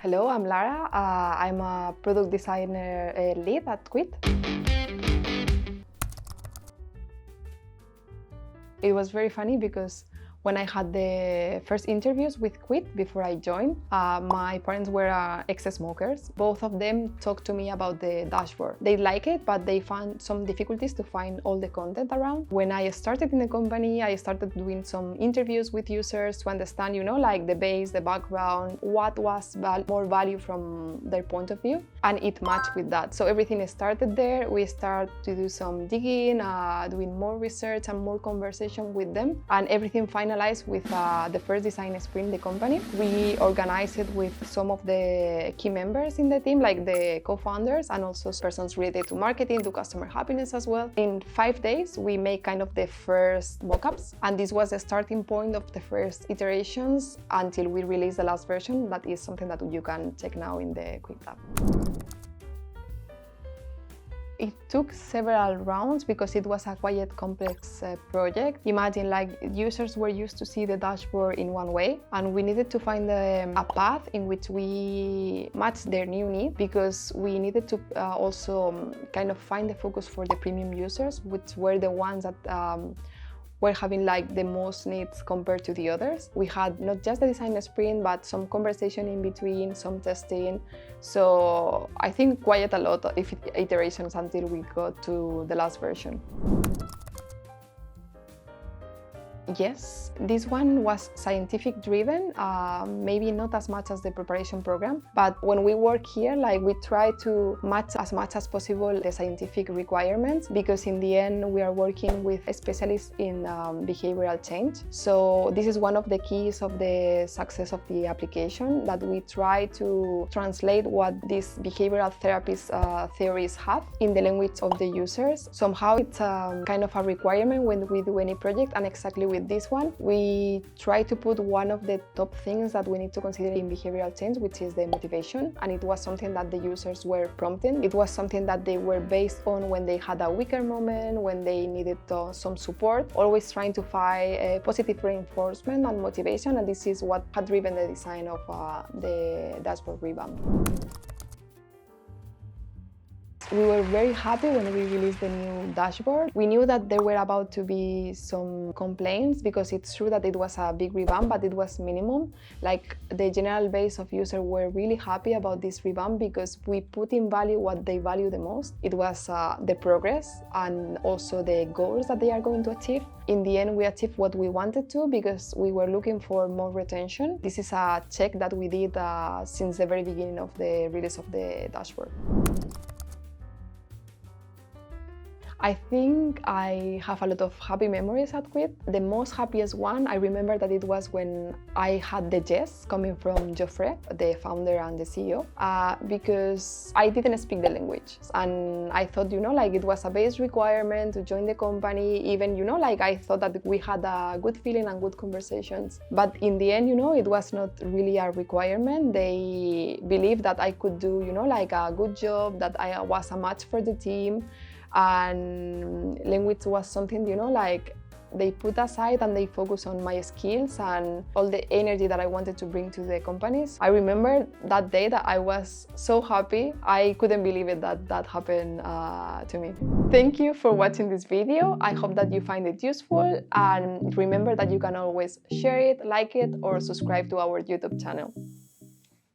Hello, I'm Lara. I'm a product designer lead at Kwit. It was very funny because when I had the first interviews with Kwit before I joined, my parents were ex-smokers. Both of them talked to me about the dashboard. They like it, but they found some difficulties to find all the content around. When I started in the company, I started doing some interviews with users to understand, like the base, the background, what was more value from their point of view, and it matched with that. So everything started there. We started to do some digging, doing more research and more conversation with them, and everything finalized with the first design sprint in the company. We organized it with some of the key members in the team, like the co-founders and also persons related to marketing, to customer happiness as well. In 5 days, we made kind of the first mockups, and this was the starting point of the first iterations until we released the last version. That is something that you can check now in the Kwit tab. It took several rounds because it was a quite complex project. Imagine users were used to see the dashboard in one way, and we needed to find a path in which we matched their new need, because we needed to also kind of find the focus for the premium users, which were the ones that were having the most needs compared to the others. We had not just the design sprint, but some conversation in between, some testing. So I think quite a lot of iterations until we got to the last version. Yes, this one was scientific driven, maybe not as much as the preparation program, but when we work here, we try to match as much as possible the scientific requirements, because in the end we are working with specialists in behavioral change. So this is one of the keys of the success of the application, that we try to translate what these behavioral therapist theories have in the language of the users. Somehow it's kind of a requirement when we do any project, and exactly with this one, we try to put one of the top things that we need to consider in behavioral change, which is the motivation. And it was something that the users were prompting. It was something that they were based on when they had a weaker moment, when they needed some support, always trying to find positive reinforcement and motivation. And this is what had driven the design of the dashboard revamp. We were very happy when we released the new dashboard. We knew that there were about to be some complaints, because it's true that it was a big revamp, but it was minimum. The general base of users were really happy about this revamp because we put in value what they value the most. It was the progress and also the goals that they are going to achieve. In the end, we achieved what we wanted to, because we were looking for more retention. This is a check that we did since the very beginning of the release of the dashboard. I think I have a lot of happy memories at Kwit. The most happiest one, I remember that it was when I had the yes coming from Geoffrey, the founder and the CEO, because I didn't speak the language. And I thought, it was a base requirement to join the company. Even, I thought that we had a good feeling and good conversations. But in the end, it was not really a requirement. They believed that I could do, a good job, that I was a match for the team. And language was something, they put aside and they focus on my skills and all the energy that I wanted to bring to the companies. I remember that day that I was so happy. I couldn't believe it that happened to me. Thank you for watching this video. I hope that you find it useful, and remember that you can always share it, like it, or subscribe to our YouTube channel.